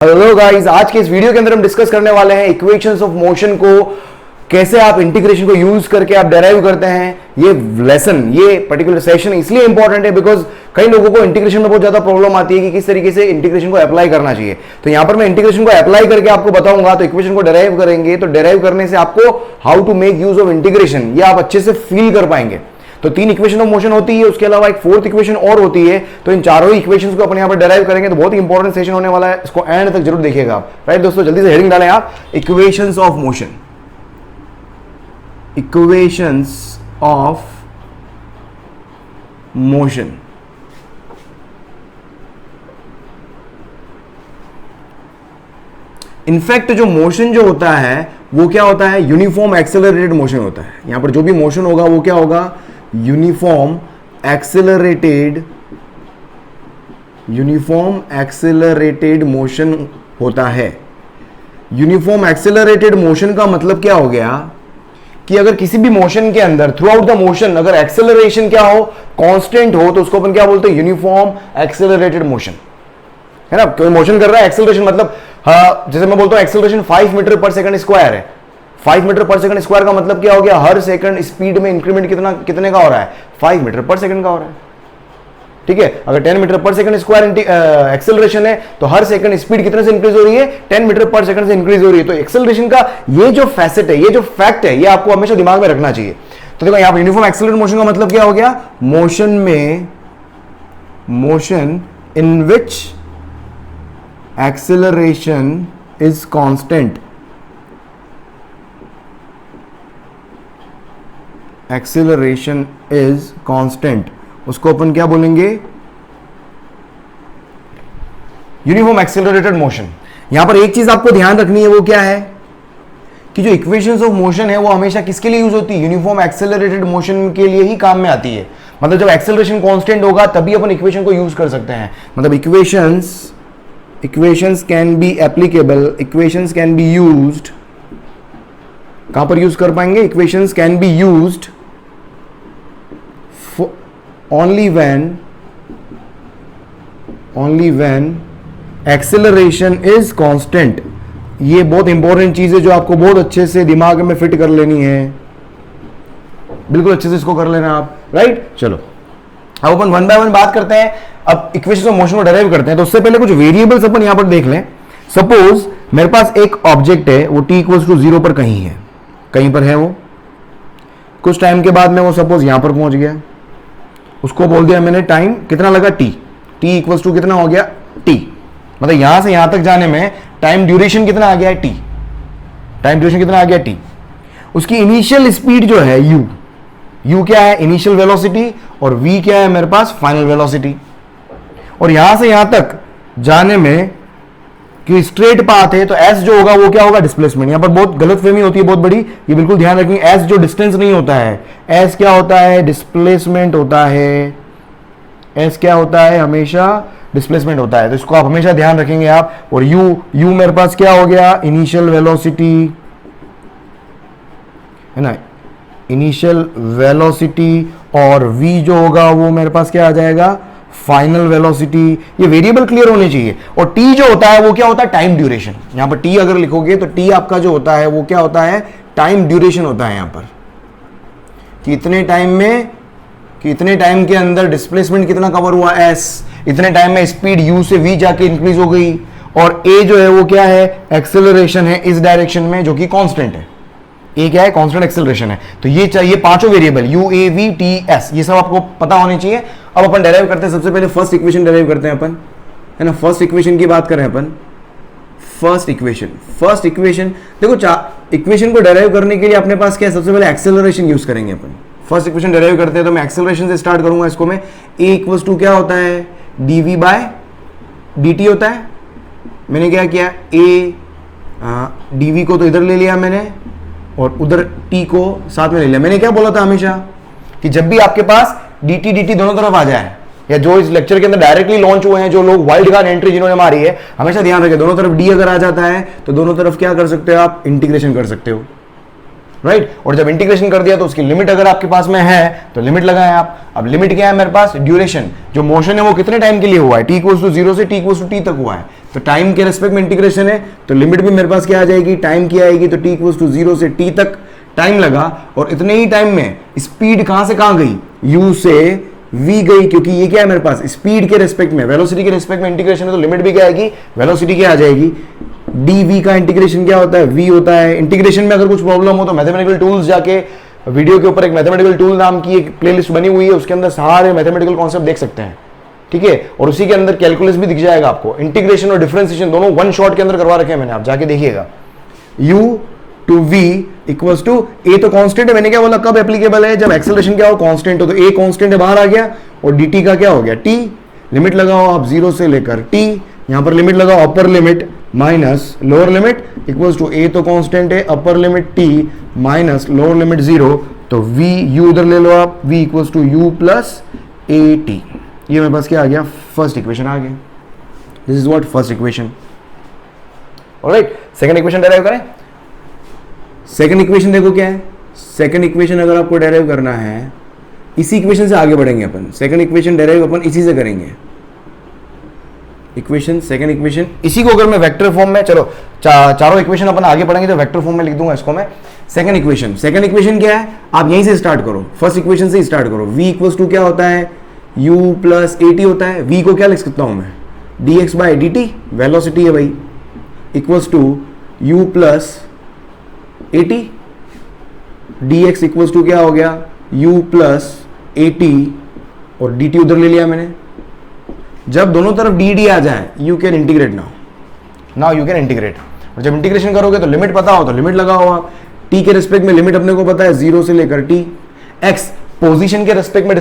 Hello guys, आज के इस वीडियो के अंदर हम डिस्कस करने वाले हैं इक्वेशंस ऑफ मोशन को कैसे आप इंटीग्रेशन को यूज करके आप डेराइव करते हैं। ये लेसन, ये पर्टिकुलर सेशन इसलिए इंपॉर्टेंट है बिकॉज कई लोगों को इंटीग्रेशन में बहुत ज्यादा प्रॉब्लम आती है कि किस तरीके से इंटीग्रेशन को अप्लाई करना चाहिए। तो यहां पर मैं इंटीग्रेशन को अप्लाई करके आपको बताऊंगा। तो इक्वेशन को डेराइव करेंगे तो डेराइव करने से आपको how to make use of integration ये आप अच्छे से फील कर पाएंगे। तो 3 इक्वेशन ऑफ मोशन होती है, उसके अलावा एक 4th इक्वेशन और होती है। तो इन चारों ही इक्वेशंस को अपन यहां पर डेराइव करेंगे तो बहुत ही इंपॉर्टेंट सेशन होने वाला है। इसको एंड तक जरूर देखिएगा आप। राइट दोस्तों, जल्दी से हेडिंग डालें आप, equations of motion. Equations of motion. In fact जो मोशन जो होता है वो क्या होता है, यूनिफॉर्म एक्सेलरेटेड मोशन होता है। यहां पर जो भी मोशन होगा वो क्या होगा, यूनिफॉर्म एक्सेलरेटेड मोशन होता है। यूनिफॉर्म एक्सेलरेटेड मोशन का मतलब क्या हो गया कि अगर किसी भी मोशन के अंदर थ्रू आउट द मोशन अगर एक्सेलरेशन क्या हो, कांस्टेंट हो, तो उसको अपन क्या बोलते हैं, यूनिफॉर्म एक्सेलरेटेड मोशन, है ना। कोई मोशन कर रहा है, एक्सेलरेशन मतलब जैसे मैं बोलता हूं एक्सेलरेशन 5 मीटर पर सेकंड स्क्वायर है। 5 मीटर पर सेकंड स्क्वायर का मतलब क्या हो गया, हर सेकंड स्पीड में इंक्रीमेंट कितने का हो रहा है, 5 मीटर पर सेकंड का हो रहा है। ठीक है, अगर 10 मीटर पर सेकंड स्क्वायर एक्सेलरेशन है तो हर सेकंड स्पीड कितने से इंक्रीज हो रही है, 10 मीटर पर सेकंड से इंक्रीज हो रही है। तो एक्सेलरेशन का ये जो फैसेट है, ये जो फैक्ट है, ये आपको हमेशा दिमाग में रखना चाहिए। तो देखो यहां पर यूनिफॉर्म एक्सेलरेटेड मोशन का मतलब क्या हो गया, motion in which acceleration is constant. Acceleration is constant, उसको अपन क्या बोलेंगे, यूनिफॉर्म एक्सेलरेटेड मोशन। यहां पर एक चीज आपको ध्यान रखनी है, वो क्या है कि जो इक्वेशंस ऑफ मोशन है वो हमेशा किसके लिए यूज होती है, यूनिफॉर्म एक्सेलरेटेड मोशन के लिए ही काम में आती है। मतलब जब एक्सेलरेशन कांस्टेंट होगा तभी अपन इक्वेशन को यूज कर सकते हैं। मतलब equations can be applicable, equations can be used, कहां पर यूज कर पाएंगे, equations can be used only when acceleration is constant। ये बहुत इंपॉर्टेंट चीज है जो आपको बहुत अच्छे से दिमाग में फिट कर लेनी है, बिल्कुल अच्छे से इसको कर लेना आप। राइट, चलो अब अपन 1 बाय 1 बात करते हैं। अब इक्वेशन ऑफ मोशन को डेराइव करते हैं तो उससे पहले कुछ वेरिएबल्स अपन यहां पर देख लें। सपोज मेरे पास एक ऑब्जेक्ट है, वो t = 0 पर कहीं है, कहीं पर है वो, कुछ टाइम के बाद में वो सपोज यहां पर पहुंच गया, उसको बोल दिया मैंने टाइम कितना लगा, t = कितना हो गया, t। मतलब यहां से यहां तक जाने में टाइम ड्यूरेशन कितना आ गया है, t। टाइम ड्यूरेशन कितना आ गया, t। उसकी इनिशियल स्पीड जो है u क्या है, इनिशियल वेलोसिटी, और v क्या है मेरे पास, फाइनल वेलोसिटी। और यहां से यहां तक जाने में कि स्ट्रेट पाथ है तो s जो होगा वो क्या होगा, डिस्प्लेसमेंट। यहां पर बहुत गलतफहमी होती है, बहुत बड़ी, ये बिल्कुल ध्यान रखेंगे। s जो डिस्टेंस नहीं होता है, s क्या होता है, डिस्प्लेसमेंट होता है। s क्या होता है, हमेशा डिस्प्लेसमेंट होता है। तो इसको आप हमेशा ध्यान रखेंगे आप। और u मेरे पास क्या हो गया, इनिशियल वेलोसिटी, है ना, इनिशियल वेलोसिटी। और v जो होगा वो मेरे पास क्या आ जाएगा, फाइनल वेलोसिटी। ये वेरिएबल क्लियर होने चाहिए। और t जो होता है वो क्या होता है, टाइम ड्यूरेशन। यहां पर t अगर लिखोगे तो t आपका जो होता है वो क्या होता है, टाइम ड्यूरेशन होता है। यहां पर कि इतने टाइम के अंदर डिस्प्लेसमेंट कितना कवर हुआ, s। इतने टाइम में स्पीड u से v जाके इंक्रीज हो गई। और a जो है वो क्या है, एक्सेलरेशन है इस डायरेक्शन में, जो कि कांस्टेंट है। a क्या है, कांस्टेंट एक्सेलरेशन है। तो ये चाहिए पांचों variable u, a, v, t, s, ये सब आपको पता होने चाहिए। अब अपन डेराइव करते हैं, सबसे पहले फर्स्ट इक्वेशन डेराइव करते हैं अपन, है ना। फर्स्ट इक्वेशन की बात करें अपन, फर्स्ट इक्वेशन देखो, इक्वेशन को डेराइव करने के लिए अपने पास क्या है, सबसे पहले एक्सेलरेशन यूज करेंगे अपन। फर्स्ट इक्वेशन डेराइव करते हैं तो मैं एक्सेलरेशन से स्टार्ट करूंगा। इसको मैं a = क्या होता है, dv/dt होता है। मैंने क्या किया, dv को तो इधर ले लिया मैंने, और उधर t को साथ में ले लिया। मैंने क्या बोला था हमेशा कि जब भी आपके पास dt दोनों तरफ आ जाए, या जो इस लेक्चर के अंदर डायरेक्टली लॉन्च हुए हैं, जो लोग वाइल्ड कार्ड एंट्री जिन्होंने मारी है, हमेशा ध्यान रखें दोनों तरफ d अगर आ जाता है तो दोनों तरफ क्या कर सकते हो आप, इंटीग्रेशन कर सकते हो। राइट। और जब इंटीग्रेशन कर दिया तो उसकी लिमिट अगर आपके पास में है तो लिमिट लगाएं आप। अब लिमिट क्या है मेरे पास, ड्यूरेशन, जो मोशन है वो कितने टाइम के लिए हुआ है, t = 0 से t = t तक हुआ है। तो टाइम के रेस्पेक्ट में इंटीग्रेशन है, तो लिमिट भी मेरे पास क्या आ जाएगी, टाइम की आएगी। तो t इक्वल्स टू 0 से t तक टाइम लगा, और इतने ही टाइम में स्पीड कहां से कहां गई, u से v गई, क्योंकि ये क्या है मेरे पास स्पीड के रेस्पेक्ट में, वेलोसिटी के रेस्पेक्ट में इंटीग्रेशन है, तो लिमिट भी क्या आएगी, वेलोसिटी क्या आ जाएगी, dv का इंटीग्रेशन क्या होता है, v होता है। इंटीग्रेशन में अगर कुछ प्रॉब्लम हो तो मैथमेटिकल टूल्स जाके वीडियो के ऊपर एक मैथमेटिकल टूल नाम की एक प्लेलिस्ट बनी हुई है, उसके अंदर सारे मैथमेटिकल कॉन्सेप्ट देख सकते हैं, ठीक है। और उसी के अंदर कैलकुलस भी दिख जाएगा आपको, इंटीग्रेशन और डिफरेंशिएशन दोनों वन शॉट के अंदर करवा रखे हैं मैंने, आप जाके देखिएगा। u to v equals to a तो कांस्टेंट है, मैंने क्या बोला कब एप्लीकेबल है, जब एक्सेलरेशन क्या हो, कांस्टेंट हो। तो a कांस्टेंट है, बाहर आ गया, और dt का क्या हो गया, t। लिमिट लगाओ आप 0 से लेकर t, यहां पर लिमिट लगाओ upper limit minus lower limit equals to a तो कांस्टेंट है, upper limit t minus lower limit 0, तो v u उधर ले लो आप, v equals to u plus a t। ये मेरे पास क्या आ गया, फर्स्ट इक्वेशन आ गया। This is what first equation. Alright, second equation derive करें। सेकंड इक्वेशन देखो क्या है, सेकंड इक्वेशन अगर आपको डेराइव करना है, इसी इक्वेशन से आगे बढ़ेंगे अपन। सेकंड इक्वेशन डेराइव अपन इसी से करेंगे। इक्वेशन सेकंड इक्वेशन, इसी को अगर मैं वेक्टर फॉर्म में, चलो चारों इक्वेशन अपन आगे पढ़ेंगे तो वेक्टर फॉर्म में लिख दूंगा इसको मैं। सेकंड इक्वेशन क्या है, आप यहीं से स्टार्ट करो, फर्स्ट इक्वेशन से स्टार्ट करो। v इक्वल्स टू क्या होता है, u प्लस ए टी होता है। v को क्या लिख सकता हूं मैं, dx by D T, velocity है भाई, equals to u plus A T, D X equals to क्या हो गया, u प्लस ए टी, और डी टी उधर ले लिया मैंने। जब दोनों तरफ डी डी आ जाए, you can integrate now you can integrate. और जब इंटीग्रेशन करोगे तो लिमिट पता हो तो लिमिट लगाओ आप। टी के रेस्पेक्ट में लिमिट अपने को पता है 0 से लेकर टी। एक्स पोजीशन के रेस्पेक्ट में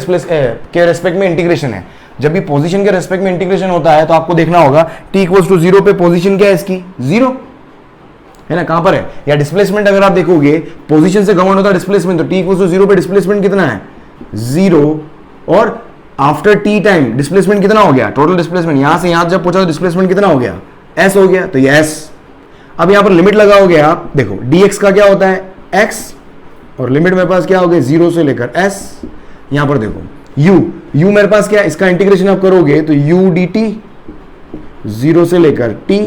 के रेस्पेक्ट में इंटीग्रेशन है। जब भी पोजीशन के रेस्पेक्ट में इंटीग्रेशन होता है तो आपको देखना होगा टी इक्वल्स टू 0 पे पोजीशन क्या है इसकी, 0 है ना, कहां पर है, या डिस्प्लेसमेंट अगर आप देखोगे पोजीशन से गवर्न होता है डिस्प्लेसमेंट, तो टी इक्वल्स टू 0 पे डिस्प्लेसमेंट कितना है, 0, और आफ्टर टी टाइम डिस्प्लेसमेंट कितना हो गया, टोटल डिस्प्लेसमेंट यहां से यहां जब पहुंचा तो डिस्प्लेसमेंट कितना हो गया, s हो गया, तो ये s। अब यहां पर लिमिट लगाओगे आप, देखो dx का क्या होता है x, और लिमिट मेरे पास क्या हो गया 0 से लेकर s। यहां पर देखो u मेरे पास क्या है, इसका इंटीग्रेशन आप करोगे तो u dt 0 से लेकर t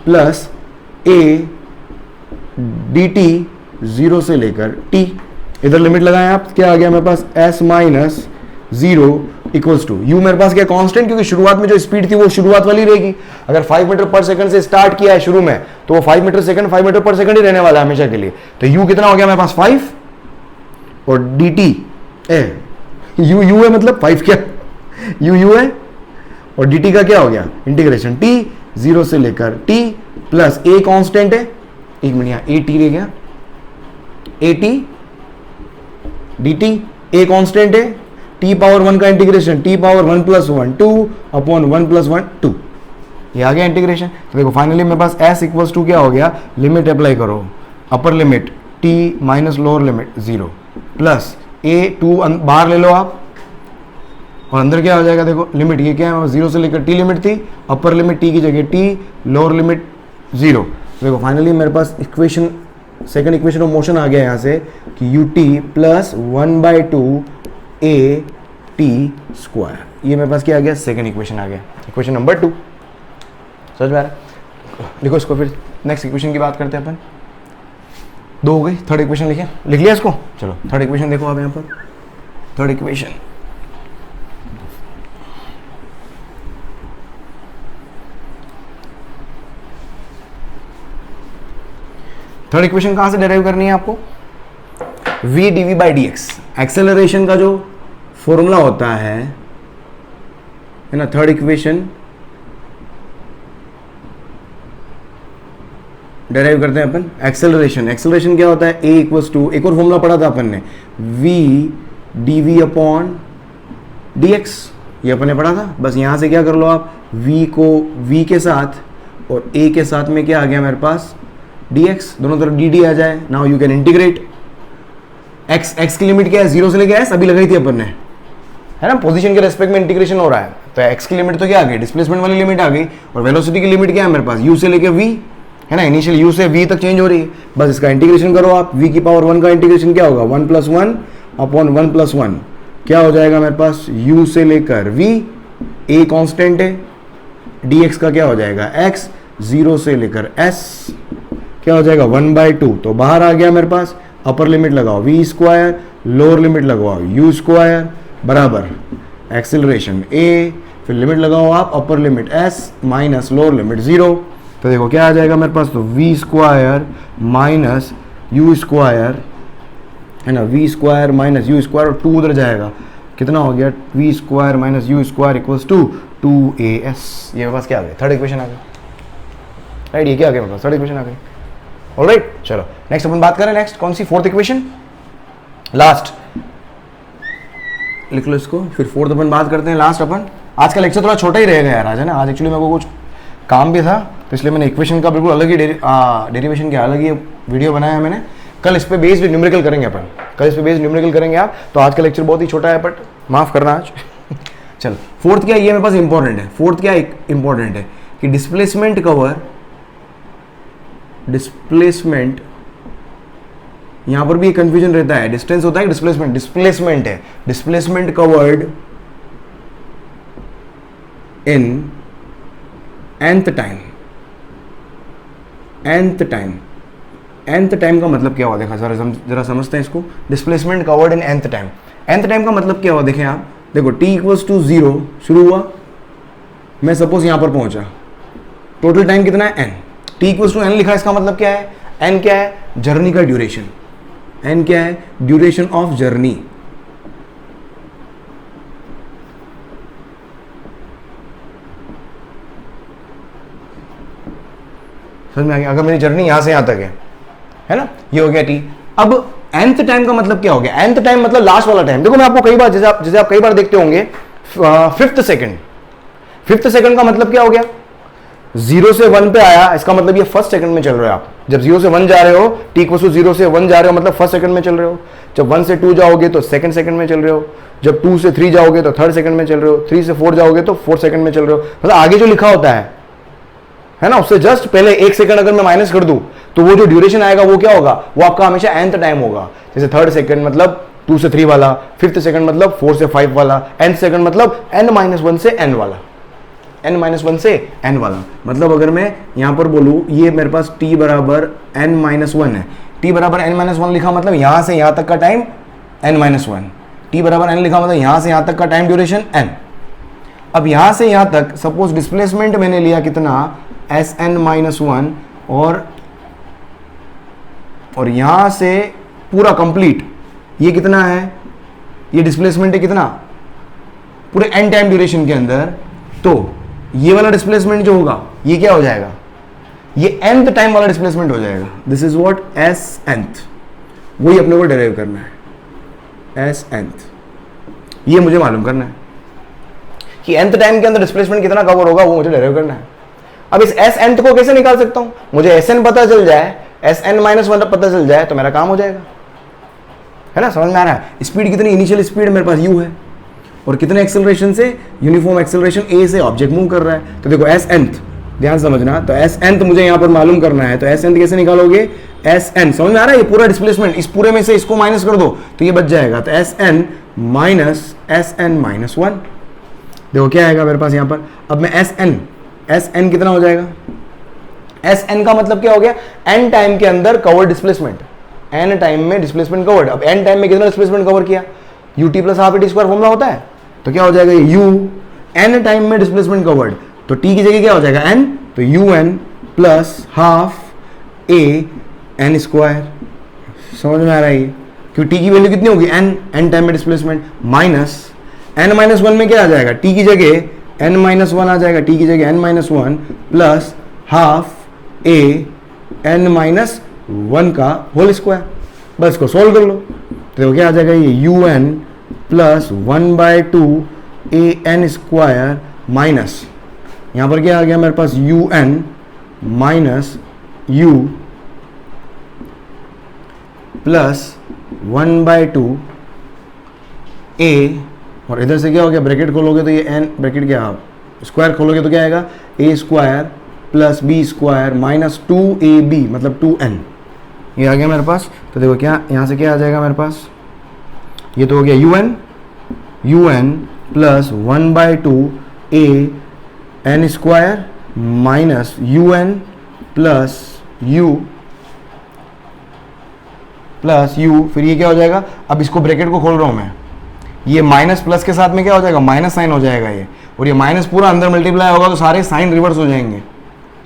प्लस a dt 0 से लेकर t। इधर लिमिट लगाएं आप, क्या आ गया मेरे पास s minus 0 equals to u मेरे पास क्या कांस्टेंट, क्योंकि शुरुआत में जो स्पीड थी वो शुरुआत वाली रहेगी। अगर 5 मीटर पर सेकंड से स्टार्ट किया है शुरू में तो वो 5 मीटर पर सेकंड ही रहने वाला है हमेशा के लिए। तो u कितना हो गया मेरे पास 5, और dt u है मतलब 5 क्या u है, और dt का क्या हो गया इंटीग्रेशन t 0 से लेकर t प्लस a कांस्टेंट है, एक मिनट यहाँ a t रह गया, a t dt a constant है, t पावर 1 का integration t power 1 plus 1 2 upon 1 plus 1 2, ये आ गया इंटीग्रेशन। तो देखो फाइनली मेरे पास s इक्वल्स टू क्या हो गया, लिमिट अप्लाई करो, अपर limit t minus lower limit 0 plus a 2 बाहर ले लो आप, और अंदर क्या हो जाएगा, देखो लिमिट ये क्या है 0 से लेकर t लिमिट थी, अपर लिमिट t की जगह t, लोअर लिमिट 0। देखो फाइनली मेरे पास equation second equation of motion आ गया यहाँ से कि u t plus 1/2 a t square, ये मेरे पास क्या आ गया, सेकंड इक्वेशन आ गया, इक्वेशन नंबर 2। समझ में आ रहा है, लिखो इसको, फिर नेक्स्ट इक्वेशन की बात करते हैं अपन। 2 हो गई, थर्ड इक्वेशन लिख लिया इसको। चलो थर्ड इक्वेशन देखो आप यहाँ पर, थर्ड इक्वेशन कहां से डेराइव करनी है आपको, v dv by dx, acceleration का जो फॉर्मूला होता है ना, थर्ड इक्वेशन डेराइव करते हैं अपन। एक्सेलरेशन क्या होता है, a इक्वल्स टू, एक और फॉर्मूला पढ़ा था अपन ने, v dv अपॉन dx, ये अपन ने पढ़ा था। बस यहां से क्या कर लो आप, v को v के साथ और a के साथ में क्या आ गया मेरे पास dx, दोनों तरफ dd आ जाए। Now you can integrate. x की लिमिट क्या है, 0 से लेके s अभी लगाई थी अपन ने, है ना, पोजीशन के रेस्पेक्ट में इंटीग्रेशन हो रहा है, तो x की लिमिट तो क्या आ गई, डिस्प्लेसमेंट वाली लिमिट आ गई, और वेलोसिटी की लिमिट क्या है मेरे पास, u से लेके v, है ना, इनिशियल u से v तक चेंज हो रही है। बस इसका इंटीग्रेशन करो आप, v की पावर 1 का इंटीग्रेशन क्या होगा, 1 प्लस 1 अपॉन 1 प्लस 1 क्या हो जाएगा मेरे पास, u से लेकर v, a कांस्टेंट है, dx का क्या हो जाएगा x, 0 से लेकर s क्या हो जाएगा 1/2। तो बाहर आ गया मेरे पास, अपर लिमिट लगाओ v स्क्वायर, लोअर लिमिट लगाओ u स्क्वायर बराबर एक्सिलरेशन a, फिर लिमिट लगाओ आप upper limit s minus lower limit 0। तो देखो क्या आ जाएगा मेरे पास, तो v square minus u square है ना, v square minus u square और 2 उधर जाएगा, कितना हो गया v square minus u square equals to 2as। ये मेरे पास क्या आ गया, थर्ड इक्वेशन आ गई, राइट। ये क्या आ गया मेरे पास, थर्ड इक्वेशन आ गई। ऑलराइट, चलो नेक्स्ट अपन बात करें, नेक्स्ट कौन सी, फोर्थ इक्वेशन, लास्ट लिख लो इसको, फिर फोर्थ अपन बात करते हैं लास्ट अपन। आज का लेक्चर थोड़ा छोटा ही रहेगा यार आज, है ना। आज एक्चुअली मेरे को कुछ काम भी था, तो इसलिए मैंने इक्वेशन का बिल्कुल अलग ही डेरिवेशन के अलग ही वीडियो बनाया है मैंने। कल इस पे बेस्ड न्यूमेरिकल करेंगे अपन, कल इस पे बेस्ड न्यूमेरिकल करेंगे आप। तो आज का लेक्चर बहुत ही छोटा है, बट माफ करना आज। चल फोर्थ क्या है, ये मेरे पास इंपॉर्टेंट है। फोर्थ क्या इंपॉर्टेंट है कि डिस्प्लेसमेंट कवर, डिस्प्लेसमेंट, यहां पर भी कंफ्यूजन रहता है, डिस्टेंस होता है डिस्प्लेसमेंट, डिस्प्लेसमेंट है, displacement covered in nth time. nth time, nth time का मतलब क्या हुआ, देखा जरा समझते हैं इसको। Displacement covered in nth time, nth time का मतलब क्या हुआ, देखें आप, देखो t इक्वल्स टू 0 शुरू हुआ, मैं सपोज यहां पर पहुंचा, टोटल टाइम कितना है n, t equals to n लिखा, इसका मतलब क्या है, n क्या है, जर्नी का ड्यूरेशन, n क्या है, ड्यूरेशन ऑफ जर्नी। समझ में आ गया, अगर मेरी जर्नी यहां से यहां तक है ना, ये हो गया t। अब nth टाइम का मतलब क्या हो गया, nth टाइम मतलब लास्ट वाला टाइम। देखो मैं आपको कई बार, जैसे आप कई बार देखते होंगे, 5th सेकंड, 5th सेकंड का मतलब क्या हो गया, 0 से 1 पे आया, इसका मतलब ये फर्स्ट सेकंड में चल रहे हो आप। जब 0 से 1 जा रहे हो, t इक्वल्स टू 0 से 1 जा रहे हो, मतलब फर्स्ट सेकंड में चल रहे हो। जब 1 से 2 जाओगे तो सेकंड सेकंड में चल रहे हो। जब 2 से 3 जाओगे तो थर्ड सेकंड में चल रहे हो। 3 से 4 जाओगे तो फोर्थ सेकंड में चल रहे हो। मतलब आगे जो लिखा होता है ना, उससे जस्ट पहले 1 सेकंड अगर मैं माइनस कर दूं तो वो जो ड्यूरेशन आएगा वो क्या होगा, वो आपका हमेशा nth टाइम होगा। जैसे थर्ड सेकंड मतलब 2 से 3 वाला, 5th सेकंड मतलब 4 से 5 वाला, nth सेकंड मतलब n-1 से n वाला, n-1 से n वाला। मतलब अगर मैं यहां पर बोलूं, ये मेरे पास t बराबर n-1 है, t बराबर n-1 लिखा मतलब यहां से यहां तक का टाइम n-1, t बराबर n लिखा मतलब यहां से यहां तक का टाइम ड्यूरेशन n। अब यहां से यहां तक सपोज डिस्प्लेसमेंट मैंने लिया कितना, Sn-1, और यहां से पूरा कंप्लीट ये कितना है, ये डिस्प्लेसमेंट है कितना, पूरे n टाइम ड्यूरेशन के अंदर। तो ये वाला डिस्प्लेसमेंट जो होगा ये क्या हो जाएगा, ये nth टाइम वाला डिस्प्लेसमेंट हो जाएगा। दिस इज व्हाट Snth, वही अपने को डेराइव करना है, Snth, ये मुझे मालूम करना है कि nth टाइम के अंदर डिस्प्लेसमेंट कितना कवर होगा, वो मुझे डेराइव करना है। अब इस Snth को कैसे निकाल सकता हूं, मुझे Sn पता चल जाए, Sn-1 पता चल जाए तो मेरा काम हो जाएगा, है ना। समझ में आ रहा है, स्पीड कितनी, इनिशियल स्पीड मेरे पास u है, और कितने एक्सेलरेशन से, यूनिफॉर्म एक्सेलरेशन a से ऑब्जेक्ट मूव कर रहा है। तो देखो Snth, ध्यान समझना, तो Snth मुझे यहां पर मालूम करना है। तो Snth कैसे निकालोगे, Sn, समझ में आ रहा है, ये पूरा डिस्प्लेसमेंट, इस पूरे में से इसको माइनस कर दो तो ये बच जाएगा। तो Sn माइनस Sn-1, देखो क्या आएगा मेरे पास यहां पर। अब मैं Sn कितना हो जाएगा, Sn का मतलब क्या हो गया, n टाइम के अंदर कवर्ड डिस्प्लेसमेंट, n टाइम में डिस्प्लेसमेंट कवर्ड। अब n टाइम में कितना डिस्प्लेसमेंट कवर किया, ut plus half t square formula होता है, तो क्या हो जाएगा ये u, n टाइम में डिस्प्लेसमेंट कवर्ड, तो t की जगह क्या हो जाएगा n, तो un plus half a n square. समझ में आ रहा है ये, क्योंकि t की वैल्यू कितनी होगी n टाइम में डिस्प्लेसमेंट, माइनस n-1 में क्या आ जाएगा, t की जगह n-1 आ जाएगा, t की जगह n-1 plus half a n-1 का होल स्क्वायर। बस इसको सोल्व कर लो तो क्या आ जाएगा, ये un plus 1/2 a n square minus, यहां पर क्या आ गया मेरे पास, un minus u plus 1/2 a, और इधर से क्या हो गया, ब्रैकेट खोलोगे तो ये n, ब्रैकेट क्या, स्क्वायर खोलोगे तो क्या आएगा, a square plus b square minus 2ab मतलब 2n, ये आ गया मेरे पास। तो देखो क्या यहाँ से क्या आ जाएगा मेरे पास, ये तो हो गया un plus 1/2 a N square minus U N plus U plus U, फिर ये क्या हो जाएगा, अब इसको ब्रैकेट को खोल रहा हूं मैं, ये माइनस प्लस के साथ में क्या हो जाएगा, माइनस साइन हो जाएगा ये, और ये माइनस पूरा अंदर मल्टीप्लाई होगा तो सारे साइन रिवर्स हो जाएंगे,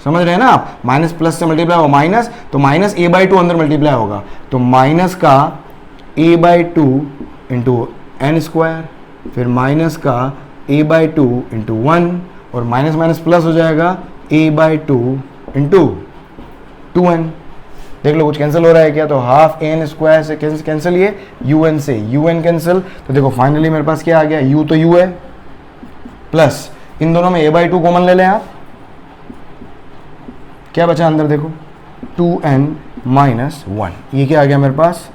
समझ रहे हैं ना आप, माइनस प्लस से मल्टीप्लाई होगा माइनस, तो माइनस ए बाई टू अंदर मल्टीप्लाई होगा, तो माइनस का a by two into n square, फिर माइनस का a by two into one, और माइनस माइनस प्लस हो जाएगा a by two into two n. देख लो कुछ कैंसिल हो रहा है क्या, तो हाफ एन स्क्वायर से कैंसिल, ये यू एन से यू एन कैंसिल, तो देखो फाइनली मेरे पास क्या आ गया, यू तो यू है, प्लस इन दोनों में ए बाई टू कॉमन ले लें आप, क्या बचा अंदर देखो, 2n माइनस 1, ये क्या आ गया मेरे पास,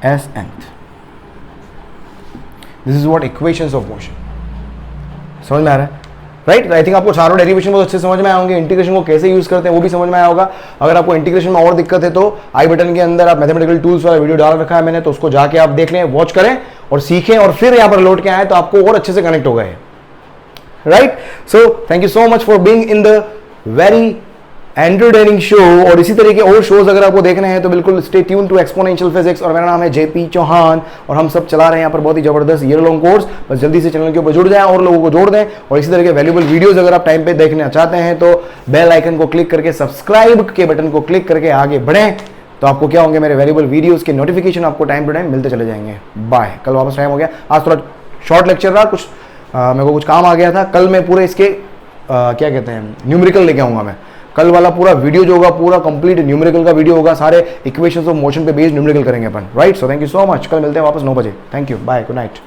S nth। This is what equations of motion, समझ में आ रहा है, राइट। आई थिंक आपको चारों डेरिवेशन बहुत अच्छे समझ में आए होंगे, इंटीग्रेशन को कैसे यूज करते हैं वो भी समझ में आया होगा। अगर आपको इंटीग्रेशन में और दिक्कत है तो आई बटन के अंदर आप मैथमेटिकल टूल्स वाला वीडियो डाल रखा है मैंने, तो उसको जाके आप देख लें, वॉच करें और सीखें, और फिर यहाँ पर लौट के आए तो आपको और अच्छे से कनेक्ट हो गए, right. So thank you so much for being in the very entertaining show, और इसी तरह के और शोज अगर आपको देखने हैं तो बिल्कुल stay tune to exponential physics, और मेरा नाम है जेपी चौहान, और हम सब चला रहे हैं यहाँ पर बहुत ही जबरदस्त ईयर लॉन्ग कोर्स। बस जल्दी से चैनल के ऊपर जुड़ जाएं और लोगों को जोड़ दें, और इसी तरह के वैल्यूबल वीडियोस अगर आप टाइम पे देखना चाहते हैं तो बेल आइकन को क्लिक करके, सब्सक्राइब के बटन को क्लिक करके आगे बढ़ें, तो आपको क्या होंगे, मेरे वैल्यूबल वीडियोस के नोटिफिकेशन आपको टाइम टू टाइम मिलते चले जाएंगे। बाय। कल वापस टाइम हो गया, आज थोड़ा शॉर्ट लेक्चर रहा, कुछ मेरे को कुछ काम आ गया था, कल मैं पूरे इसके क्या कहते हैं न्यूमेरिकल लेके आऊंगा मैं, कल वाला पूरा वीडियो जो होगा पूरा कंप्लीट न्यूमेरिकल का वीडियो होगा, सारे इक्वेशंस ऑफ मोशन पे बेस्ड न्यूमेरिकल करेंगे अपन, right. So thank you so much, कल मिलते हैं वापस 9 बजे, thank you, bye, good night.